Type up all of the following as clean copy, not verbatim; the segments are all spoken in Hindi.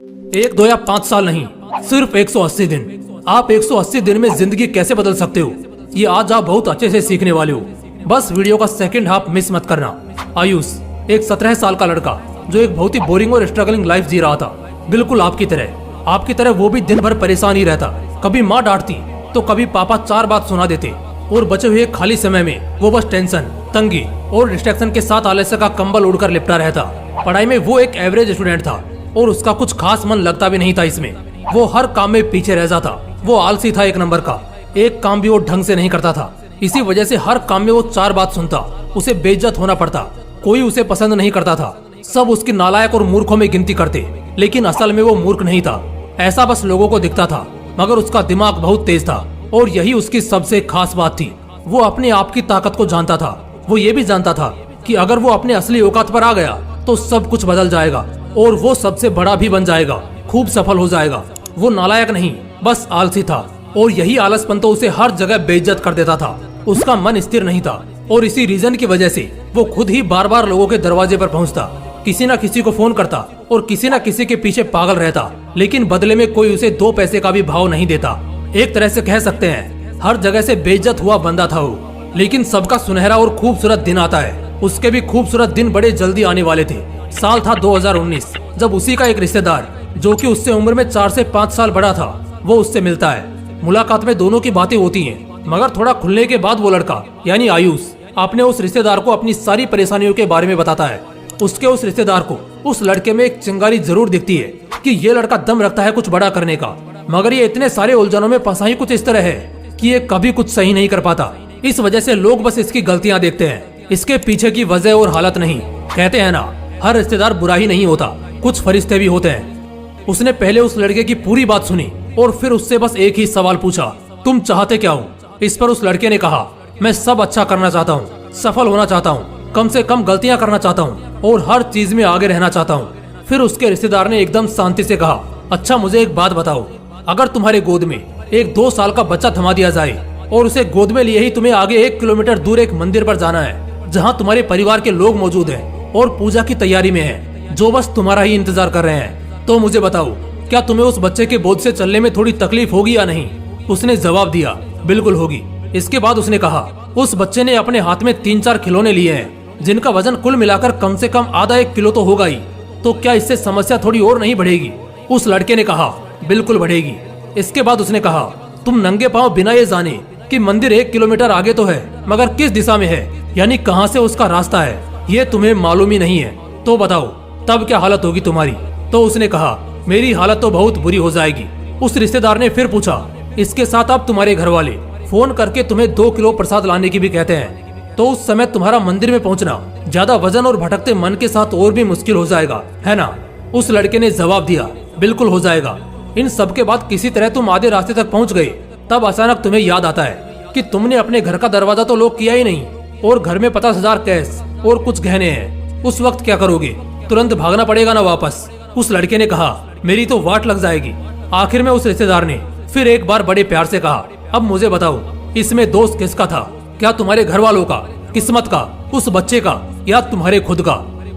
1, 2 या 5 साल नहीं, सिर्फ 180 दिन। आप 180 दिन में जिंदगी कैसे बदल सकते हो, ये आज आप बहुत अच्छे से सीखने वाले हो। बस वीडियो का सेकंड हाफ मिस मत करना। आयुष एक 17 साल का लड़का जो एक बहुत ही बोरिंग और स्ट्रगलिंग लाइफ जी रहा था, बिल्कुल आपकी तरह वो भी दिन भर परेशान ही रहता। कभी माँ डांटती तो कभी पापा 4 बात सुना देते और बचे हुए खाली समय में वो बस टेंशन, तंगी और डिस्ट्रैक्शन के साथ आलस्य का कंबल उड़कर लिपटा रहता। पढ़ाई में वो एक एवरेज स्टूडेंट था और उसका कुछ खास मन लगता भी नहीं था इसमें। वो हर काम में पीछे रह जाता। वो आलसी था 1 नंबर का। एक काम भी वो ढंग से नहीं करता था। इसी वजह से हर काम में वो 4 बात सुनता। उसे बेइज्जत होना पड़ता। कोई उसे पसंद नहीं करता था। सब उसकी नालायक और मूर्खों में गिनती करते, लेकिन असल में वो मूर्ख नहीं था। ऐसा बस लोगों को दिखता था, मगर उसका दिमाग बहुत तेज था और यही उसकी सबसे खास बात थी। वो अपने आप की ताकत को जानता था। वो ये भी जानता था कि अगर वो अपने असली औकात पर आ गया तो सब कुछ बदल जाएगा और वो सबसे बड़ा भी बन जाएगा, खूब सफल हो जाएगा। वो नालायक नहीं, बस आलसी था और यही आलसपन तो उसे हर जगह बेइज्जत कर देता था। उसका मन स्थिर नहीं था और इसी रीजन की वजह से वो खुद ही बार बार लोगों के दरवाजे पर पहुंचता, किसी न किसी को फोन करता और किसी न किसी के पीछे पागल रहता, लेकिन बदले में कोई उसे 2 पैसे का भी भाव नहीं देता। एक तरह से कह सकते हैं हर जगह से बेइज्जत हुआ बंदा था वो। लेकिन सबका सुनहरा और खूबसूरत दिन आता है। उसके भी खूबसूरत दिन बड़े जल्दी आने वाले थे। साल था 2019, जब उसी का एक रिश्तेदार जो कि उससे उम्र में 4 से 5 साल बड़ा था, वो उससे मिलता है। मुलाकात में दोनों की बातें होती हैं, मगर थोड़ा खुलने के बाद वो लड़का यानी आयुष अपने उस रिश्तेदार को अपनी सारी परेशानियों के बारे में बताता है। उसके उस रिश्तेदार को उस लड़के में एक चिंगारी जरूर दिखती है कि ये लड़का दम रखता है कुछ बड़ा करने का, मगर ये इतने सारे उलझनों में फंसा ही कुछ इस तरह है कि ये कभी कुछ सही नहीं कर पाता। इस वजह से लोग बस इसकी गलतियां देखते हैं, इसके पीछे की वजह और हालत नहीं। कहते हैं ना, हर रिश्तेदार बुरा ही नहीं होता, कुछ फरिश्ते भी होते हैं। उसने पहले उस लड़के की पूरी बात सुनी और फिर उससे बस एक ही सवाल पूछा, तुम चाहते क्या हो? इस पर उस लड़के ने कहा, मैं सब अच्छा करना चाहता हूँ, सफल होना चाहता हूँ, कम से कम गलतियाँ करना चाहता हूँ और हर चीज में आगे रहना चाहता हूँ। फिर उसके रिश्तेदार ने एकदम शांति से कहा, अच्छा मुझे एक बात बताओ, अगर तुम्हारे गोद में एक 2 साल का बच्चा थमा दिया जाए और उसे गोद में लिए ही तुम्हें आगे 1 किलोमीटर दूर एक मंदिर पर जाना है जहाँ तुम्हारे परिवार के लोग मौजूद हैं और पूजा की तैयारी में है, जो बस तुम्हारा ही इंतजार कर रहे हैं, तो मुझे बताओ क्या तुम्हें उस बच्चे के बोझ से चलने में थोड़ी तकलीफ होगी या नहीं? उसने जवाब दिया, बिल्कुल होगी। इसके बाद उसने कहा, उस बच्चे ने अपने हाथ में 3-4 खिलौने लिए हैं जिनका वजन कुल मिलाकर कम से कम आधा 1 किलो तो होगा ही, तो क्या इससे समस्या थोड़ी और नहीं बढ़ेगी? उस लड़के ने कहा, बिल्कुल बढ़ेगी। इसके बाद उसने कहा, तुम नंगे पांव बिना ये जाने कि मंदिर 1 किलोमीटर आगे तो है, मगर किस दिशा में है, यानी कहां से उसका रास्ता है, ये तुम्हें मालूम ही नहीं है, तो बताओ तब क्या हालत होगी तुम्हारी? तो उसने कहा, मेरी हालत तो बहुत बुरी हो जाएगी। उस रिश्तेदार ने फिर पूछा, इसके साथ अब तुम्हारे घर वाले फोन करके तुम्हें 2 किलो प्रसाद लाने की भी कहते हैं, तो उस समय तुम्हारा मंदिर में पहुंचना ज्यादा वजन और भटकते मन के साथ और भी मुश्किल हो जाएगा, है ना? उस लड़के ने जवाब दिया, बिल्कुल हो जाएगा। इन सब के बाद किसी तरह तुम आधे रास्ते तक पहुंच गए, तब अचानक तुम्हें याद आता है कि तुमने अपने घर का दरवाजा तो लॉक किया ही नहीं और घर में 50,000 कैश और कुछ गहने हैं। उस वक्त क्या करोगे? तुरंत भागना पड़ेगा ना वापस? उस लड़के ने कहा, मेरी तो वाट लग जाएगी। आखिर में उस रिश्तेदार ने फिर एक बार बड़े प्यार से कहा, अब मुझे बताओ इसमें दोस्त किसका था? क्या तुम्हारे घर वालों का, किस्मत का, उस बच्चे का, या तुम्हारे खुद का?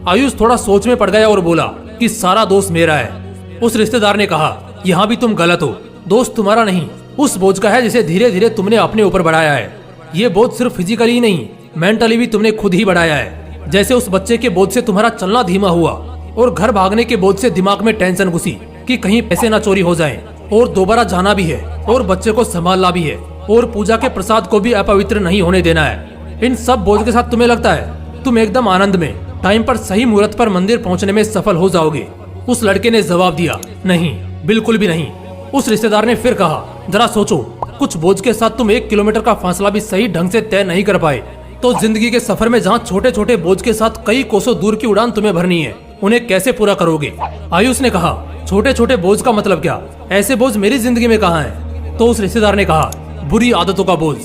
आयुष थोड़ा सोच में पड़ गया और बोला कि सारा दोस्त मेरा है। उस रिश्तेदार ने कहा, यहाँ भी तुम गलत हो, दोस्त तुम्हारा नहीं, उस बोझ का है जिसे धीरे धीरे तुमने अपने ऊपर बढ़ाया है। ये बोझ सिर्फ फिजिकली ही नहीं, मेंटली भी तुमने खुद ही बढ़ाया है। जैसे उस बच्चे के बोझ से तुम्हारा चलना धीमा हुआ और घर भागने के बोझ से दिमाग में टेंशन घुसी कि कहीं पैसे ना चोरी हो जाएं और दोबारा जाना भी है और बच्चे को संभालना भी है और पूजा के प्रसाद को भी अपवित्र नहीं होने देना है। इन सब बोझ के साथ तुम्हें लगता है तुम एकदम आनंद में टाइम पर सही मुहूर्त पर मंदिर पहुंचने में सफल हो जाओगे? उस लड़के ने जवाब दिया, नहीं, बिल्कुल भी नहीं। उस रिश्तेदार ने फिर कहा, जरा सोचो, कुछ बोझ के साथ तुम 1 किलोमीटर का फासला भी सही ढंग से तय नहीं कर पाए, तो जिंदगी के सफर में जहाँ छोटे छोटे बोझ के साथ कई कोसों दूर की उड़ान तुम्हें भरनी है, उन्हें कैसे पूरा करोगे? आयुष ने कहा, छोटे छोटे बोझ का मतलब क्या? ऐसे बोझ मेरी जिंदगी में कहाँ है? तो उस रिश्तेदार ने कहा, बुरी आदतों का बोझ,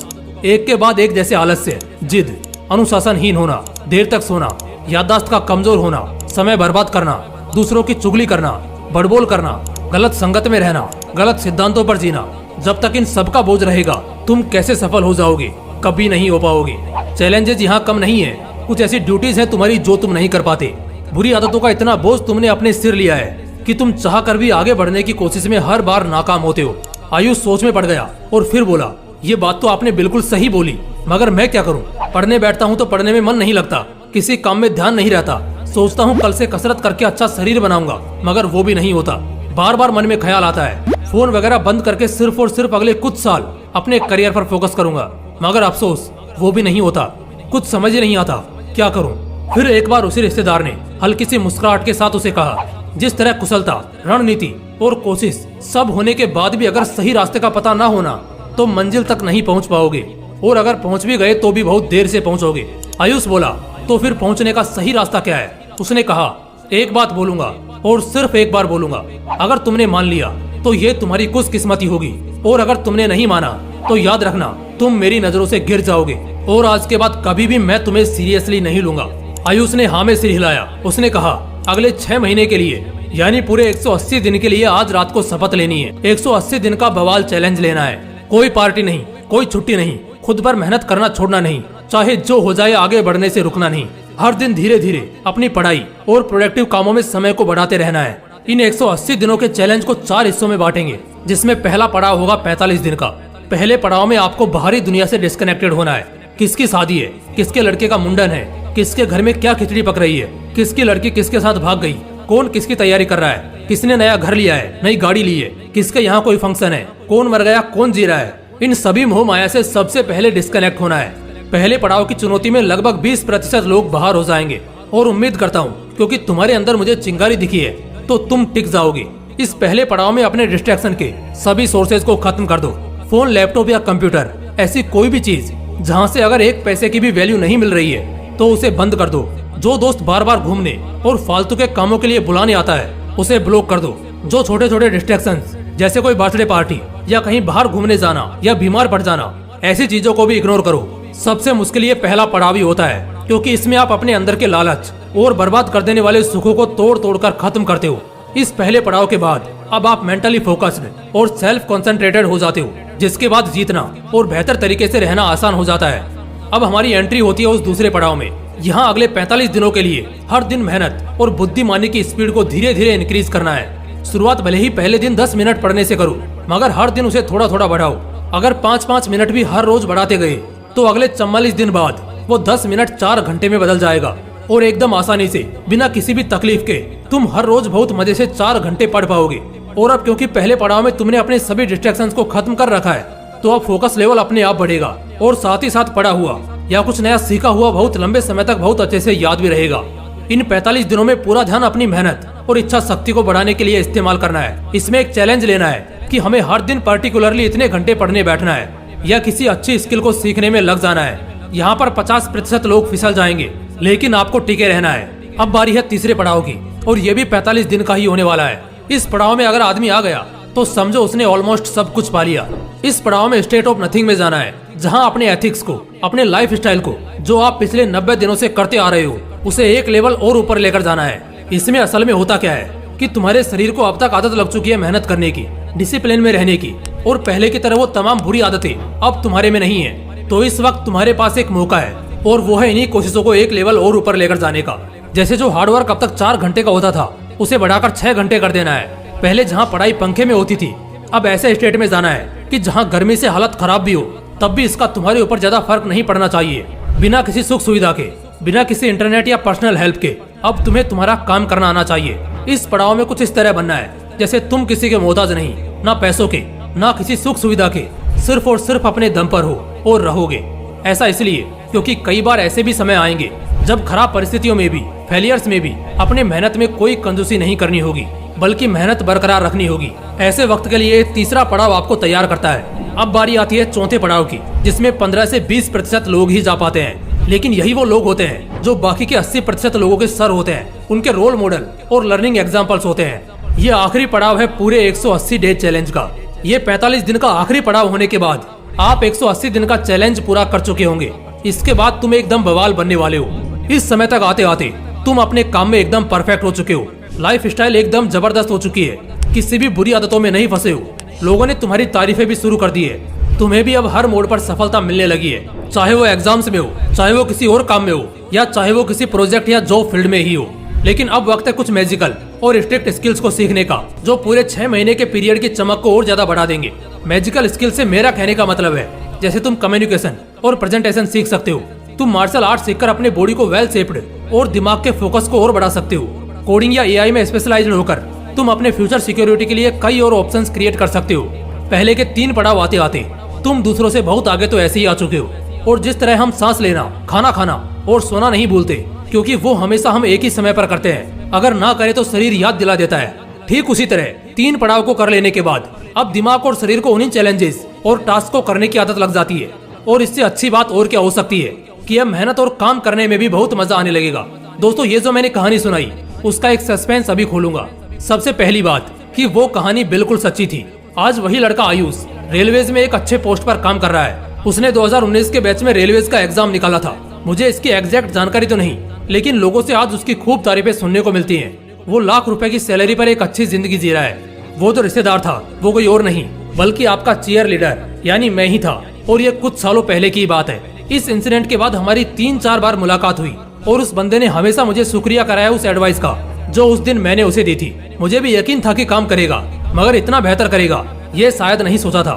एक के बाद एक, जैसे आलस्य, जिद, अनुशासनहीन होना, देर तक सोना, याददाश्त का कमजोर होना, समय बर्बाद करना, दूसरों की चुगली करना, बड़बोल करना, गलत संगत में रहना, गलत सिद्धांतों पर जीना। जब तक इन सब का बोझ रहेगा तुम कैसे सफल हो जाओगे? कभी नहीं हो पाओगे। चैलेंजेस यहाँ कम नहीं है, कुछ ऐसी ड्यूटीज हैं तुम्हारी जो तुम नहीं कर पाते। बुरी आदतों का इतना बोझ तुमने अपने सिर लिया है कि तुम चाह कर भी आगे बढ़ने की कोशिश में हर बार नाकाम होते हो। आयुष सोच में पड़ गया और फिर बोला, ये बात तो आपने बिल्कुल सही बोली, मगर मैं क्या करूं? पढ़ने बैठता हूं तो पढ़ने में मन नहीं लगता, किसी काम में ध्यान नहीं रहता। सोचता हूं कल से कसरत करके अच्छा शरीर बनाऊंगा, मगर वो भी नहीं होता। बार बार मन में ख्याल आता है फोन वगैरह बंद करके सिर्फ और सिर्फ अगले कुछ साल अपने करियर पर फोकस करूंगा, मगर अफसोस वो भी नहीं होता। कुछ समझ ही नहीं आता, क्या करूं? फिर एक बार उसी रिश्तेदार ने हल्की सी मुस्कुराहट के साथ उसे कहा, जिस तरह कुशलता, रणनीति और कोशिश सब होने के बाद भी अगर सही रास्ते का पता ना होना तो मंजिल तक नहीं पहुंच पाओगे, और अगर पहुंच भी गए तो भी बहुत देर से पहुंचोगे। आयुष बोला, तो फिर पहुंचने का सही रास्ता क्या है? उसने कहा, एक बात बोलूंगा और सिर्फ एक बार बोलूंगा। अगर तुमने मान लिया तो ये तुम्हारी खुशकिस्मती होगी, और अगर तुमने नहीं माना तो याद रखना तुम मेरी नजरों से गिर जाओगे, और आज के बाद कभी भी मैं तुम्हें सीरियसली नहीं लूंगा। आयुष ने हाँ में सिर हिलाया। उसने कहा, अगले 6 महीने के लिए यानी पूरे 180 दिन के लिए आज रात को शपथ लेनी है। 180 दिन का बवाल चैलेंज लेना है। कोई पार्टी नहीं, कोई छुट्टी नहीं, खुद पर मेहनत करना छोड़ना नहीं, चाहे जो हो जाए आगे बढ़ने से रुकना नहीं। हर दिन धीरे धीरे अपनी पढ़ाई और प्रोडक्टिव कामों में समय को बढ़ाते रहना है। इन 180 दिनों के चैलेंज को 4 हिस्सों में बांटेंगे, जिसमें पहला पड़ाव होगा 45 दिन का। पहले पड़ाव में आपको बाहरी दुनिया से डिस्कनेक्टेड होना है। किसकी शादी है, किसके लड़के का मुंडन है, किसके घर में क्या खिचड़ी पक रही है, किसकी लड़की किसके साथ भाग गई, कौन किसकी तैयारी कर रहा है, किसने नया घर लिया है, नई गाड़ी ली है, किसके यहाँ कोई फंक्शन है, कौन मर गया, कौन जी रहा है। इन सभी मोह माया से सबसे पहले डिस्कनेक्ट होना है। पहले पड़ाव की चुनौती में लगभग 20% लोग बाहर हो जाएंगे, और उम्मीद करता हूँ क्योंकि तुम्हारे अंदर मुझे चिंगारी दिखी है तो तुम टिक जाओगे। इस पहले पड़ाव में अपने डिस्ट्रैक्शन के सभी सोर्सेज को खत्म कर दो। फोन, लैपटॉप या कंप्यूटर, ऐसी कोई भी चीज जहाँ से अगर 1 पैसे की भी वैल्यू नहीं मिल रही है तो उसे बंद कर दो। जो दोस्त बार बार घूमने और फालतू के कामों के लिए बुलाने आता है उसे ब्लॉक कर दो। जो छोटे छोटे डिस्ट्रैक्शंस जैसे कोई बर्थडे पार्टी या कहीं बाहर घूमने जाना या बीमार पड़ जाना, ऐसी चीजों को भी इग्नोर करो। सबसे मुश्किल ये पहला पड़ाव ही होता है, क्योंकि इसमें आप अपने अंदर के लालच और बर्बाद कर देने वाले सुखों को तोड़ तोड़ कर खत्म करते हो। इस पहले पड़ाव के बाद अब आप मेंटली फोकस्ड और सेल्फ कंसंट्रेटेड हो जाते हो, जिसके बाद जीतना और बेहतर तरीके से रहना आसान हो जाता है। अब हमारी एंट्री होती है उस दूसरे पड़ाव में। यहाँ अगले 45 दिनों के लिए हर दिन मेहनत और बुद्धिमानी की स्पीड को धीरे धीरे इंक्रीज करना है। शुरुआत भले ही पहले दिन 10 मिनट पढ़ने से करो, मगर हर दिन उसे थोड़ा थोड़ा बढ़ाओ। अगर 5-5 मिनट भी हर रोज बढ़ाते गए तो अगले 44 दिन बाद वो 10 मिनट 4 घंटे में बदल जाएगा, और एकदम आसानी से बिना किसी भी तकलीफ के तुम हर रोज बहुत मजे से 4 घंटे पढ़ पाओगे। और अब क्योंकि पहले पड़ाव में तुमने अपने सभी डिस्ट्रैक्शंस को खत्म कर रखा है, तो अब फोकस लेवल अपने आप बढ़ेगा, और साथ ही साथ पढ़ा हुआ या कुछ नया सीखा हुआ बहुत लंबे समय तक बहुत अच्छे से याद भी रहेगा। इन 45 दिनों में पूरा ध्यान अपनी मेहनत और इच्छा शक्ति को बढ़ाने के लिए इस्तेमाल करना है। इसमें एक चैलेंज लेना है कि हमें हर दिन पर्टिकुलरली इतने घंटे पढ़ने बैठना है या किसी अच्छी स्किल को सीखने में लग जाना है। यहाँ पर 50% लोग फिसल जाएंगे, लेकिन आपको टिके रहना है। अब बारी है तीसरे पड़ाव की, और ये भी 45 दिन का ही होने वाला है। इस पड़ाव में अगर आदमी आ गया तो समझो उसने ऑलमोस्ट सब कुछ पा लिया। इस पड़ाव में स्टेट ऑफ नथिंग में जाना है, जहाँ अपने एथिक्स को, अपने लाइफ स्टाइल को, जो आप पिछले 90 दिनों से करते आ रहे हो, उसे एक लेवल और ऊपर लेकर जाना है। इसमें असल में होता क्या है कि तुम्हारे शरीर को अब तक आदत लग चुकी है मेहनत करने की, डिसिप्लिन में रहने की, और पहले की तरह वो तमाम बुरी आदतें अब तुम्हारे में नहीं है। तो इस वक्त तुम्हारे पास एक मौका है, और वो है इन्हीं कोशिशों को एक लेवल और ऊपर लेकर जाने का। जैसे जो हार्डवर्क अब तक 4 घंटे का होता था, उसे बढ़ाकर 6 घंटे कर देना है। पहले जहाँ पढ़ाई पंखे में होती थी, अब ऐसे स्टेट में जाना है कि जहाँ गर्मी से हालत खराब भी हो, तब भी इसका तुम्हारे ऊपर ज्यादा फर्क नहीं पड़ना चाहिए। बिना किसी सुख सुविधा के, बिना किसी इंटरनेट या पर्सनल हेल्प के अब तुम्हें तुम्हारा काम करना आना चाहिए। इस पड़ाव में कुछ इस तरह बनना है जैसे तुम किसी के मोहताज नहीं, ना पैसों के, ना किसी सुख सुविधा के, सिर्फ और सिर्फ अपने दम पर हो और रहोगे। ऐसा इसलिए क्योंकि कई बार ऐसे भी समय आएंगे जब खराब परिस्थितियों में भी, फेलियर्स में भी अपने मेहनत में कोई कंजूसी नहीं करनी होगी, बल्कि मेहनत बरकरार रखनी होगी। ऐसे वक्त के लिए तीसरा पड़ाव आपको तैयार करता है। अब बारी आती है चौथे पड़ाव की, जिसमें 15 से 20% लोग ही जा पाते हैं। लेकिन यही वो लोग होते हैं जो बाकी के 80% लोगों के सर होते हैं, उनके रोल मॉडल और लर्निंग एग्जाम्पल्स होते हैं। ये आखिरी पड़ाव है पूरे 180 डे चैलेंज का। ये 45 दिन का आखिरी पड़ाव होने के बाद आप 180 दिन का चैलेंज पूरा कर चुके होंगे। इसके बाद तुम एकदम बवाल बनने वाले हो। इस समय तक आते आते तुम अपने काम में एकदम परफेक्ट हो चुके हो। लाइफ स्टाइल एकदम जबरदस्त हो चुकी है। किसी भी बुरी आदतों में नहीं फंसे हो। लोगों ने तुम्हारी तारीफें भी शुरू कर दी है। तुम्हें भी अब हर मोड़ पर सफलता मिलने लगी है, चाहे वो एग्जाम्स में हो, चाहे वो किसी और काम में हो, या चाहे वो किसी प्रोजेक्ट या जॉब फील्ड में ही हो। लेकिन अब वक्त है कुछ मैजिकल और स्ट्रिक्ट स्किल्स को सीखने का, जो पूरे 6 महीने के पीरियड की चमक को और ज्यादा बढ़ा देंगे। मैजिकल स्किल से मेरा कहने का मतलब है, जैसे तुम कम्युनिकेशन और प्रेजेंटेशन सीख सकते हो, तुम मार्शल आर्ट सीखकर अपने बॉडी को वेल शेप्ड और दिमाग के फोकस को और बढ़ा सकते हो। कोडिंग या एआई में स्पेशलाइज्ड होकर तुम अपने फ्यूचर सिक्योरिटी के लिए कई और ऑप्शंस क्रिएट कर सकते हो। पहले के 3 पड़ाव आते आते तुम दूसरों से बहुत आगे तो ऐसे ही आ चुके हो। और जिस तरह हम सांस लेना, खाना खाना और सोना नहीं भूलते, क्योंकि वो हमेशा हम एक ही समय पर करते हैं, अगर ना करे तो शरीर याद दिला देता है, ठीक उसी तरह 3 पड़ाव को कर लेने के बाद अब दिमाग और शरीर को उन्हीं चैलेंजेस और टास्क को करने की आदत लग जाती है। और इससे अच्छी बात और क्या हो सकती है कि अब मेहनत और काम करने में भी बहुत मजा आने लगेगा। दोस्तों, ये जो मैंने कहानी सुनाई उसका एक सस्पेंस अभी खोलूंगा। सबसे पहली बात कि वो कहानी बिल्कुल सच्ची थी। आज वही लड़का आयुष रेलवेज में एक अच्छे पोस्ट पर काम कर रहा है। उसने 2019 के बैच में रेलवेज का एग्जाम निकाला था। मुझे इसकी एग्जैक्ट जानकारी तो नहीं, लेकिन लोगों से आज उसकी खूब तारीफें सुनने को मिलती हैं। वो लाख रुपए की सैलरी पर एक अच्छी जिंदगी जी रहा है। वो जो रिश्तेदार था वो कोई और नहीं बल्कि आपका चीयर लीडर यानी मैं ही था। और ये कुछ सालों पहले की बात है। इस इंसिडेंट के बाद हमारी 3-4 बार मुलाकात हुई और उस बंदे ने हमेशा मुझे शुक्रिया कराया उस एडवाइस का जो उस दिन मैंने उसे दी थी। मुझे भी यकीन था कि काम करेगा, मगर इतना बेहतर करेगा ये शायद नहीं सोचा था।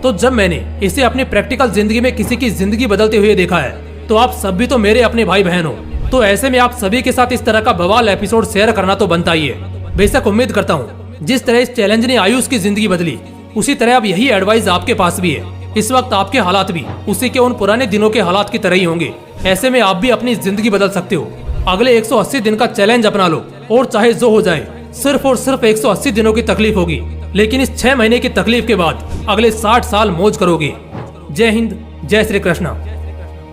तो जब मैंने इसे अपनी प्रैक्टिकल जिंदगी में किसी की जिंदगी बदलते हुए देखा है, तो आप सब भी तो मेरे अपने भाई बहन हो। तो ऐसे में आप सभी के साथ इस तरह का बवाल एपिसोड शेयर करना तो बनता ही है। बेशक उम्मीद करता हूँ जिस तरह इस चैलेंज ने आयुष की जिंदगी बदली, उसी तरह अब यही एडवाइस आपके पास भी है। इस वक्त आपके हालात भी उसी के उन पुराने दिनों के हालात की तरह ही होंगे। ऐसे में आप भी अपनी जिंदगी बदल सकते हो। अगले 180 दिन का चैलेंज अपना लो और चाहे जो हो जाए, सिर्फ और सिर्फ 180 दिनों की तकलीफ होगी, लेकिन इस 6 महीने की तकलीफ के बाद अगले 60 साल मौज करोगे। जय हिंद, जय श्री कृष्णा।